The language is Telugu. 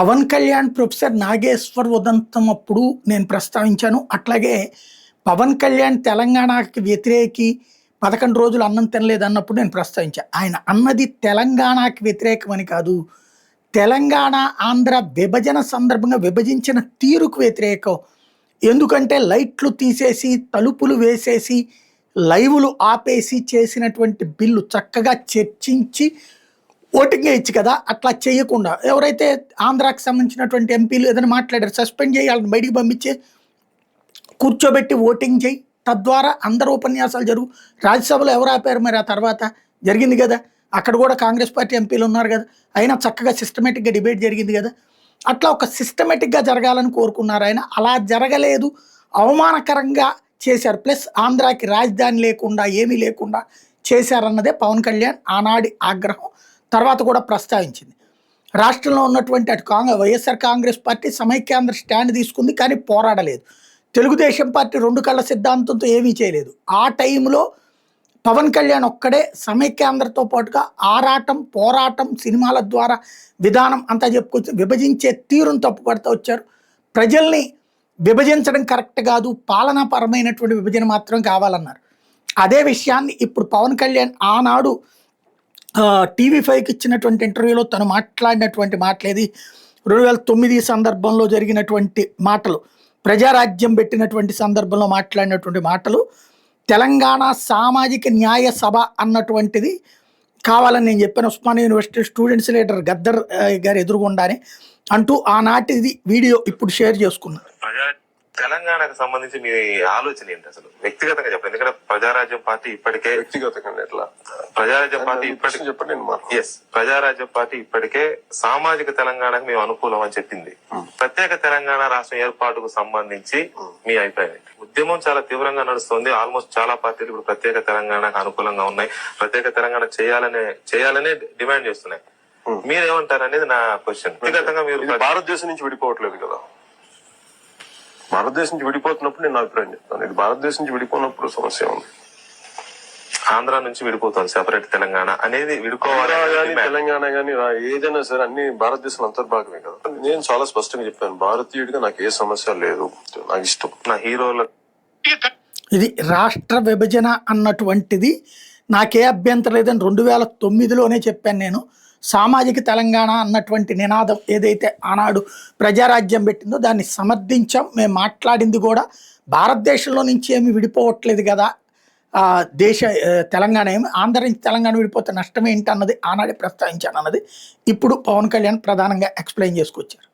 పవన్ కళ్యాణ్ ప్రొఫెసర్ నాగేశ్వర్ ఉదంతం అప్పుడు నేను ప్రస్తావించాను. అట్లాగే పవన్ కళ్యాణ్ తెలంగాణకి వ్యతిరేకి 11 రోజులు అన్నం తినలేదన్నప్పుడు నేను ప్రస్తావించా. ఆయన అన్నది తెలంగాణకి వ్యతిరేకమని కాదు. తెలంగాణ, ఆంధ్ర విభజన సందర్భంగా విభజించిన తీరుకు వ్యతిరేకం. ఎందుకంటే లైట్లు తీసేసి, తలుపులు వేసేసి, లైవ్‌లు ఆపేసి చేసినటువంటి బిల్లు చక్కగా చర్చించి ఓటింగ్ వేయొచ్చు కదా! అట్లా చేయకుండా ఎవరైతే ఆంధ్రాకి సంబంధించినటువంటి ఎంపీలు ఏదైనా మాట్లాడారు సస్పెండ్ చేయి, ఆళ్ళని బయటికి పంపించి కూర్చోబెట్టి ఓటింగ్ చేయి. తద్వారా అందరు ఉపన్యాసాలు జరుగు. రాజ్యసభలో ఎవరు ఆపారు మరి ఆ తర్వాత? జరిగింది కదా! అక్కడ కూడా కాంగ్రెస్ పార్టీ ఎంపీలు ఉన్నారు కదా! అయినా చక్కగా సిస్టమేటిక్‌గా డిబేట్ జరిగింది కదా! అట్లా ఒక సిస్టమేటిక్‌గా జరగాలని కోరుకున్నారు ఆయన. అలా జరగలేదు. అవమానకరంగా చేశారు. ప్లస్ ఆంధ్రాకి రాజధాని లేకుండా, ఏమీ లేకుండా చేశారన్నదే పవన్ కళ్యాణ్ ఆనాడి ఆగ్రహం. తర్వాత కూడా ప్రస్తావించింది. రాష్ట్రంలో ఉన్నటువంటి అటు వైఎస్ఆర్ కాంగ్రెస్ పార్టీ సమైక్యాంధ్ర స్టాండ్ తీసుకుంది, కానీ పోరాడలేదు. తెలుగుదేశం పార్టీ 2 కళ్ళ సిద్ధాంతంతో ఏమీ చేయలేదు. ఆ టైంలో పవన్ కళ్యాణ్ ఒక్కడే సమైక్యాంధ్రతో పాటుగా ఆరాటం, పోరాటం, సినిమాల ద్వారా విధానం అంతా చెప్పుకొచ్చి విభజించే తీరును తప్పుపడుతూ వచ్చారు. ప్రజల్ని విభజించడం కరెక్ట్ కాదు, పాలనాపరమైనటువంటి విభజన మాత్రం కావాలన్నారు. అదే విషయాన్ని ఇప్పుడు పవన్ కళ్యాణ్ ఆనాడు టీవీ5కి ఇచ్చినటువంటి ఇంటర్వ్యూలో తను మాట్లాడినటువంటి మాటలేది 2009 సందర్భంలో జరిగినటువంటి మాటలు, ప్రజారాజ్యం పెట్టినటువంటి సందర్భంలో మాట్లాడినటువంటి మాటలు, తెలంగాణ సామాజిక న్యాయ సభ అన్నటువంటిది కావాలని నేను చెప్పాను. Osmania university students leader Gaddar గారు ఎదురుగుండానే అంటూ ఆనాటిది వీడియో ఇప్పుడు షేర్ చేసుకున్నాను. తెలంగాణకు సంబంధించి మీ ఆలోచన ఏంటి అసలు? వ్యక్తిగతంగా చెప్పండి. ఎందుకంటే ప్రజారాజ్యం పార్టీ ఇప్పటికే వ్యక్తిగతంగా ఎట్లా ప్రజారాజ్యం పార్టీ ఇప్పటికే చెప్పండి. ప్రజారాజ్యం పార్టీ ఇప్పటికే సామాజిక తెలంగాణకు మేము అనుకూలం అని చెప్పింది. ప్రత్యేక తెలంగాణ రాష్ట్రం ఏర్పాటుకు సంబంధించి మీ అభిప్రాయం ఏంటి? ఉద్యమం చాలా తీవ్రంగా నడుస్తుంది. ఆల్మోస్ట్ చాలా పార్టీలు ఇప్పుడు ప్రత్యేక తెలంగాణకు అనుకూలంగా ఉన్నాయి. ప్రత్యేక తెలంగాణ చేయాలనే డిమాండ్ చేస్తున్నాయి. మీరేమంటారు అనేది నా క్వశ్చన్. వ్యక్తిగతంగా మీరు భారతదేశం నుంచి విడిపోవట్లేదు కదా. భారతదేశం నుంచి విడిపోతున్నప్పుడు నేను అభిప్రాయం చెప్తాను. ఇది భారతదేశం నుంచి విడిపోయినప్పుడు సమస్య ఉంది. ఆంధ్ర నుంచి విడిపోతుంది సెపరేట్ తెలంగాణ అనేది. విడిపోవాలి కానీ తెలంగాణ కానీ ఏదైనా సరే అన్ని భారతదేశం అంతర్భాగమే కదా. నేను చాలా స్పష్టంగా చెప్పాను, భారతీయుడిగా నాకు ఏ సమస్య లేదు, నాకు ఇష్టం. నా హీరోల ఇది రాష్ట్ర విభజన అన్నటువంటిది నాకే అభ్యంతరం లేదని 2009లోనే చెప్పాను నేను. సామాజిక తెలంగాణ అన్నటువంటి నినాదం ఏదైతే ఆనాడు ప్రజారాజ్యం పెట్టిందో దాన్ని సమర్థించాం. మేము మాట్లాడింది కూడా భారతదేశంలో నుంచి ఏమి విడిపోవట్లేదు కదా, తెలంగాణ ఏమి, ఆంధ్ర నుంచి తెలంగాణ విడిపోతే నష్టం ఏంటి అన్నది ఆనాడే ప్రస్తావించాను అన్నది ఇప్పుడు పవన్ కళ్యాణ్ ప్రధానంగా ఎక్స్ప్లెయిన్ చేసుకొచ్చారు.